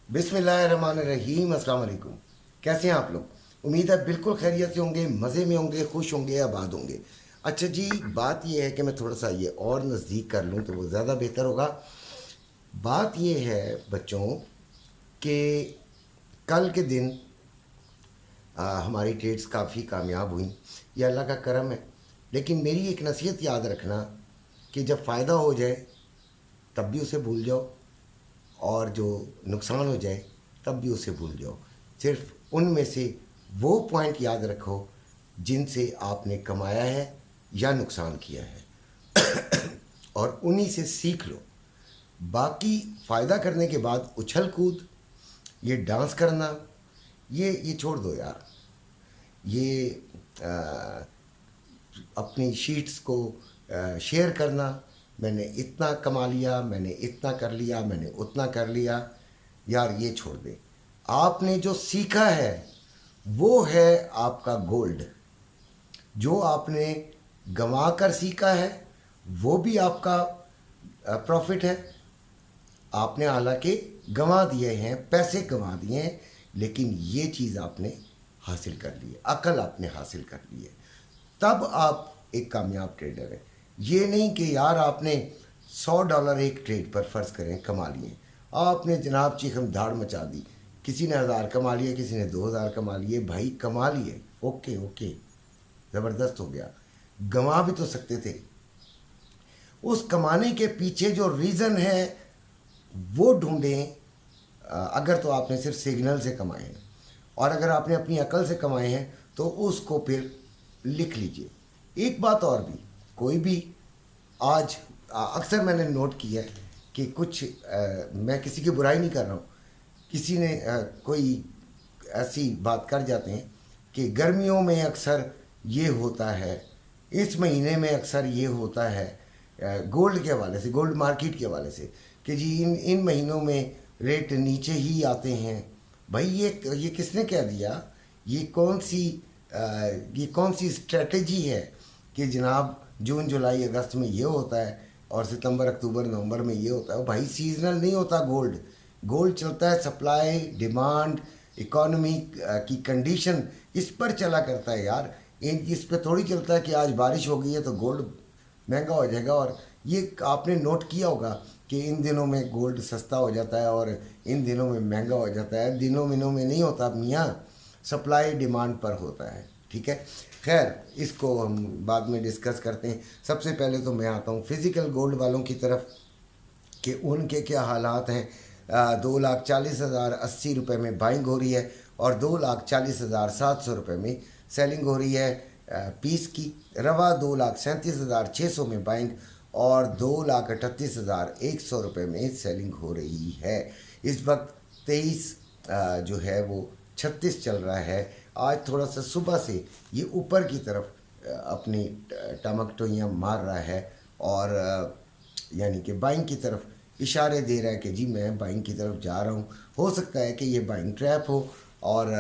बिस्मिल्लाहिर्रहमानिर्रहीम, अस्सलाम वालेकुम। कैसे हैं आप लोग? उम्मीद है बिल्कुल खैरियत से होंगे, मज़े में होंगे, खुश होंगे, आबाद होंगे। अच्छा जी, बात यह है कि मैं थोड़ा सा ये और नज़दीक कर लूँ तो वो ज़्यादा बेहतर होगा। बात यह है बच्चों कि कल के दिन हमारी ट्रेड्स काफ़ी कामयाब हुई। ये अल्लाह का करम है। लेकिन मेरी एक नसीहत याद रखना कि जब फ़ायदा हो जाए तब भी उसे भूल जाओ, और जो नुकसान हो जाए तब भी उसे भूल जाओ। सिर्फ उनमें से वो पॉइंट याद रखो जिनसे आपने कमाया है या नुकसान किया है, और उन्हीं से सीख लो। बाकी फ़ायदा करने के बाद उछल कूद, ये डांस करना, ये छोड़ दो यार। ये अपनी शीट्स को शेयर करना, मैंने इतना कमा लिया, मैंने इतना कर लिया, मैंने उतना कर लिया, यार ये छोड़ दे। आपने जो सीखा है वो है आपका गोल्ड। जो आपने गंवा कर सीखा है वो भी आपका प्रॉफिट है। आपने हालांकि गंवा दिए हैं, पैसे गंवा दिए हैं, लेकिन ये चीज़ आपने हासिल कर ली है, अकल आपने हासिल कर ली है। तब आप एक कामयाब ट्रेडर हैं। ये नहीं कि यार आपने $100 एक ट्रेड पर फ़र्ज़ करें कमा लिए, आपने जनाब चीखम धाड़ मचा दी। किसी ने 1000 कमा लिए, किसी ने 2000 कमा लिए। भाई कमा लिए, ओके ओके, ज़बरदस्त हो गया। गंवा भी तो सकते थे। उस कमाने के पीछे जो रीज़न है वो ढूंढें। अगर तो आपने सिर्फ सिग्नल से कमाए हैं, और अगर आपने अपनी अकल से कमाए हैं तो उसको फिर लिख लीजिए। एक बात और भी, कोई भी आज अक्सर मैंने नोट किया है कि कुछ मैं किसी की बुराई नहीं कर रहा हूँ, किसी ने कोई ऐसी बात कर जाते हैं कि गर्मियों में अक्सर ये होता है, इस महीने में अक्सर ये होता है, गोल्ड के हवाले से, गोल्ड मार्केट के हवाले से, कि जी इन इन महीनों में रेट नीचे ही आते हैं। भाई ये किसने कह दिया? ये कौन सी ये कौन सी स्ट्रेटजी है कि जनाब जून जुलाई अगस्त में ये होता है और सितंबर अक्टूबर नवंबर में ये होता है? भाई सीजनल नहीं होता गोल्ड। गोल्ड चलता है सप्लाई डिमांड, इकोनॉमी की कंडीशन, इस पर चला करता है यार। इस पे थोड़ी चलता है कि आज बारिश हो गई है तो गोल्ड महंगा हो जाएगा। और ये आपने नोट किया होगा कि इन दिनों में गोल्ड सस्ता हो जाता है और इन दिनों में महंगा हो जाता है। दिनों मिनों में नहीं होता मियाँ, सप्लाई डिमांड पर होता है। ठीक है, खैर इसको हम बाद में डिस्कस करते हैं। सबसे पहले तो मैं आता हूँ फिज़िकल गोल्ड वालों की तरफ कि उनके क्या हालात हैं। 2,40,080 रुपये में बाइंग हो रही है और 2,40,700 रुपये में सेलिंग हो रही है। पीस की रवा 2,37,600 में बाइंग और 2,38,100 रुपये में सेलिंग हो रही है। इस वक्त 23 जो है वो 36 चल रहा है। आज थोड़ा सा सुबह से ये ऊपर की तरफ अपनी टमकटोइयाँ मार रहा है और यानी कि बाइंग की तरफ इशारे दे रहा है कि जी मैं बाइंग की तरफ जा रहा हूँ। हो सकता है कि ये बाइंग ट्रैप हो और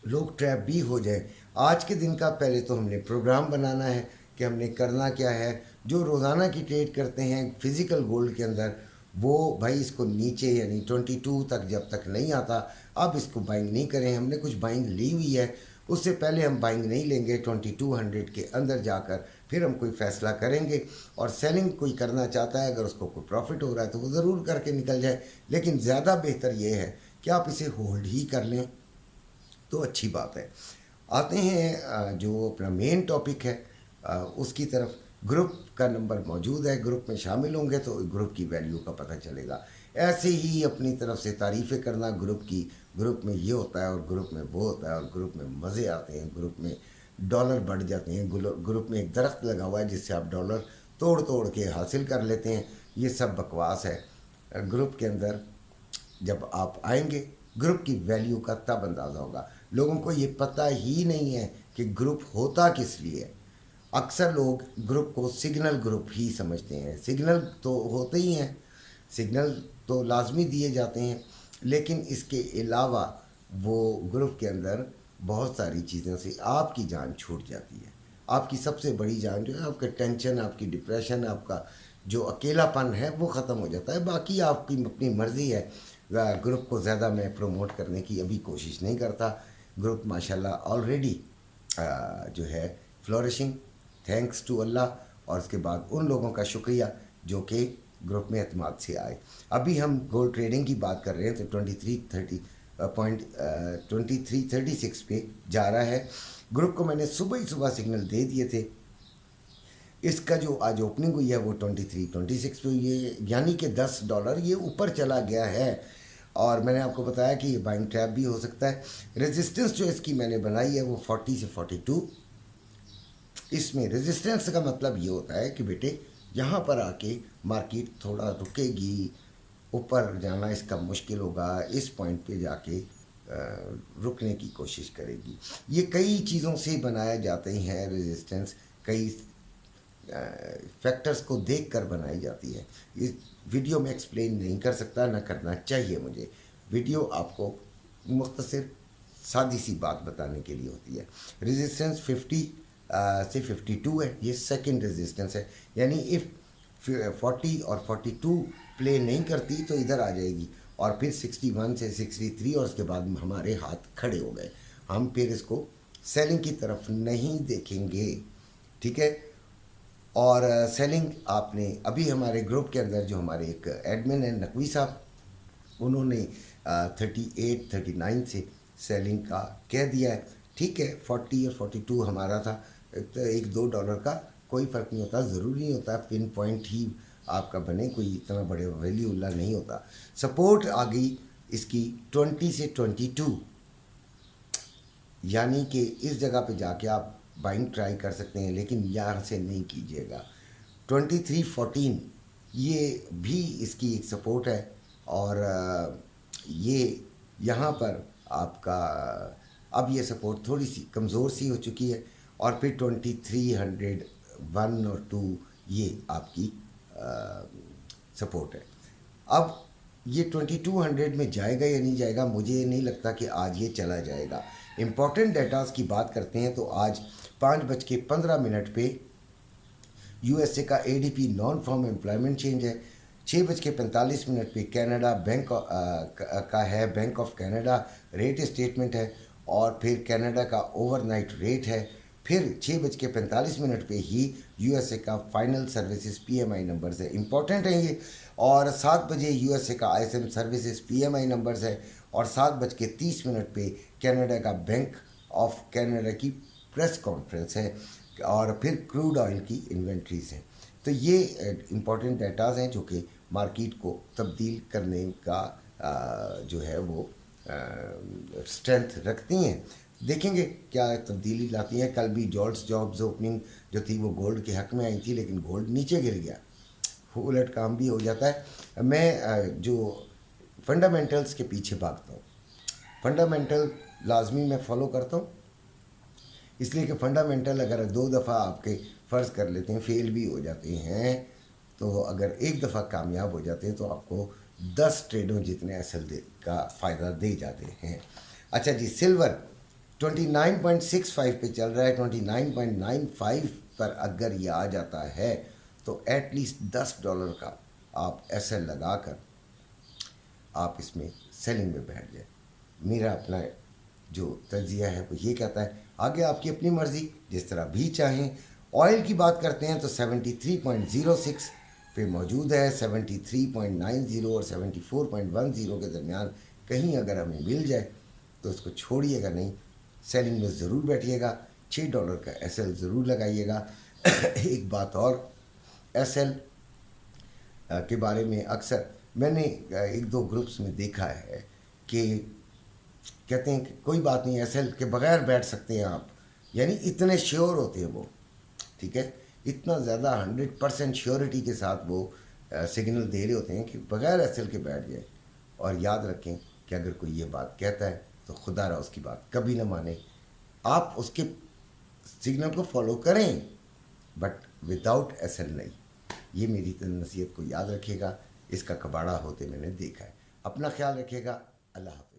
लोग ट्रैप भी हो जाए। आज के दिन का पहले तो हमने प्रोग्राम बनाना है कि हमने करना क्या है। जो रोज़ाना की ट्रेड करते हैं फिज़िकल गोल्ड के अंदर, वो भाई इसको नीचे यानी 22 तक जब तक नहीं आता अब इसको बाइंग नहीं करें। हमने कुछ बाइंग ली हुई है, उससे पहले हम बाइंग नहीं लेंगे। 2200 के अंदर जाकर फिर हम कोई फ़ैसला करेंगे। और सेलिंग कोई करना चाहता है, अगर उसको कोई प्रॉफिट हो रहा है तो वो ज़रूर करके निकल जाए, लेकिन ज़्यादा बेहतर ये है कि आप इसे होल्ड ही कर लें तो अच्छी बात है। आते हैं जो अपना मेन टॉपिक है उसकी तरफ। ग्रुप का नंबर मौजूद है, ग्रुप में शामिल होंगे तो ग्रुप की वैल्यू का पता चलेगा। ऐसे ही अपनी तरफ से तारीफ़ें करना ग्रुप की, ग्रुप में ये होता है और ग्रुप में वो होता है और ग्रुप में मज़े आते हैं, ग्रुप में डॉलर बढ़ जाते हैं, ग्रुप में एक दरख्त लगा हुआ है जिससे आप डॉलर तोड़ तोड़ के हासिल कर लेते हैं। ये सब बकवास है। ग्रुप के अंदर जब आप आएंगे ग्रुप की वैल्यू का तब अंदाज़ा होगा। लोगों को ये पता ही नहीं है कि ग्रुप होता किस लिए। अक्सर लोग ग्रुप को सिग्नल ग्रुप ही समझते हैं। सिग्नल तो होते ही हैं, सिग्नल तो लाजमी दिए जाते हैं, लेकिन इसके अलावा वो ग्रुप के अंदर बहुत सारी चीज़ों से आपकी जान छूट जाती है। आपकी सबसे बड़ी जान जो है आपका टेंशन, आपकी डिप्रेशन, आपका जो अकेलापन है वो ख़त्म हो जाता है। बाकी आपकी अपनी मर्ज़ी है, ग्रुप को ज़्यादा मैं प्रमोट करने की अभी कोशिश नहीं करता। ग्रुप माशाल्लाह ऑलरेडी जो है फ्लोरिशिंग, थैंक्स टू अल्लाह। और उसके बाद उन लोगों का शुक्रिया जो कि ग्रुप में एतमाद से आए। अभी हम गोल्ड ट्रेडिंग की बात कर रहे हैं तो 2336 पे जा रहा है। ग्रुप को मैंने सुबह ही सुबह सिग्नल दे दिए थे। इसका जो आज ओपनिंग हुई है वो 2326 पे हुई है, यानी कि $10 ये ऊपर चला गया है। और मैंने आपको बताया कि ये बाइंग ट्रैप भी हो सकता है। रेजिस्टेंस जो इसकी मैंने बनाई है वो 40 से 42। इसमें रेजिस्टेंस का मतलब ये होता है कि बेटे यहाँ पर आके मार्केट थोड़ा रुकेगी, ऊपर जाना इसका मुश्किल होगा, इस पॉइंट पे जाके रुकने की कोशिश करेगी। ये कई चीज़ों से बनाए जाते हैं रेजिस्टेंस, कई फैक्टर्स को देखकर बनाई जाती है। इस वीडियो में एक्सप्लेन नहीं कर सकता, ना करना चाहिए मुझे। वीडियो आपको मुख्तसर सादी सी बात बताने के लिए होती है। रेजिस्टेंस 50 से 52 है, ये सेकंड रेजिस्टेंस है, यानी इफ़ 40 और 42 प्ले नहीं करती तो इधर आ जाएगी और फिर 61 से 63 और उसके बाद हमारे हाथ खड़े हो गए। हम फिर इसको सेलिंग की तरफ नहीं देखेंगे, ठीक है। और सेलिंग आपने अभी हमारे ग्रुप के अंदर जो हमारे एक एडमिन है नकवी साहब, उन्होंने 38 39 से सेलिंग का कह दिया है, ठीक है। 40 और 42 हमारा था, तो $1-2 का कोई फ़र्क नहीं होता, ज़रूरी नहीं होता पिन पॉइंट ही आपका बने, कोई इतना बड़े वैल्यूला नहीं होता। सपोर्ट आ गई इसकी 20 से 22, यानी कि इस जगह पे जाके आप बाइंग ट्राई कर सकते हैं, लेकिन यहाँ से नहीं कीजिएगा। 2314 ये भी इसकी एक सपोर्ट है और ये यहाँ पर आपका अब ये सपोर्ट थोड़ी सी कमज़ोर सी हो चुकी है और फिर 2301 और 2 ये आपकी सपोर्ट है। अब ये 2200 में जाएगा या नहीं जाएगा, मुझे नहीं लगता कि आज ये चला जाएगा। इम्पॉर्टेंट डेटास की बात करते हैं तो आज 5:15 पे यूएसए का ADP non farm employment change है। 6:45 पे कनाडा बैंक का है, bank of Canada rate statement है और फिर कनाडा का ओवरनाइट रेट है। फिर 6:45 पे ही यूएसए का फाइनल सर्विसेज पीएमआई नंबर्स है, इंपॉर्टेंट है ये। और 7 बजे यूएसए का आईएसएम सर्विसेज पीएमआई नंबर्स है और 7:30 पे कनाडा का बैंक ऑफ कनाडा की प्रेस कॉन्फ्रेंस है और फिर क्रूड ऑयल की इन्वेंट्रीज हैं। तो ये इम्पॉर्टेंट डेटाज हैं जो कि मार्केट को तब्दील करने का जो है वो स्ट्रेंथ रखती हैं। देखेंगे क्या तब्दीली लाती हैं। कल भी जॉब्स ओपनिंग जो थी वो गोल्ड के हक में आई थी, लेकिन गोल्ड नीचे गिर गया, उलट काम भी हो जाता है। मैं जो फंडामेंटल्स के पीछे भागता हूँ, फंडामेंटल लाजमी मैं फॉलो करता हूँ, इसलिए कि फंडामेंटल अगर 2 दफ़ा आपके फ़र्ज़ कर लेते हैं फेल भी हो जाते हैं, तो अगर एक दफ़ा कामयाब हो जाते हैं तो आपको 10 ट्रेडों जितने असल का फ़ायदा दे जाते हैं। अच्छा जी, सिल्वर 29.65 पे चल रहा है। 29.95 पर अगर ये आ जाता है तो एटलीस्ट $10 का आप एसएल लगा कर आप इसमें सेलिंग में बैठ जाए। मेरा अपना जो तजिया है वो ये कहता है, आगे आपकी अपनी मर्ज़ी, जिस तरह भी चाहें। ऑयल की बात करते हैं तो 73.06 पे मौजूद है। 73.90 और 74.10 के दरमियान कहीं अगर हमें मिल जाए तो उसको छोड़िएगा नहीं, सेलिंग में ज़रूर बैठिएगा। $6 का एसएल ज़रूर लगाइएगा। एक बात और, एसएल के बारे में अक्सर मैंने 1-2 ग्रुप्स में देखा है कि कहते हैं कि कोई बात नहीं, एसएल के बगैर बैठ सकते हैं आप, यानी इतने श्योर होते हैं वो, ठीक है, इतना ज़्यादा 100% श्योरिटी के साथ वो सिग्नल दे रहे होते हैं कि बगैर एसएल के बैठ जाए। और याद रखें कि अगर कोई ये बात कहता है तो खुदारा उसकी बात कभी ना माने, आप उसके सिग्नल को फॉलो करें बट विदाउट एसएल नहीं। ये मेरी नसीहत को याद रखिएगा, इसका कबाड़ा होते मैंने देखा है। अपना ख्याल रखिएगा। अल्लाह हाफ़िज़।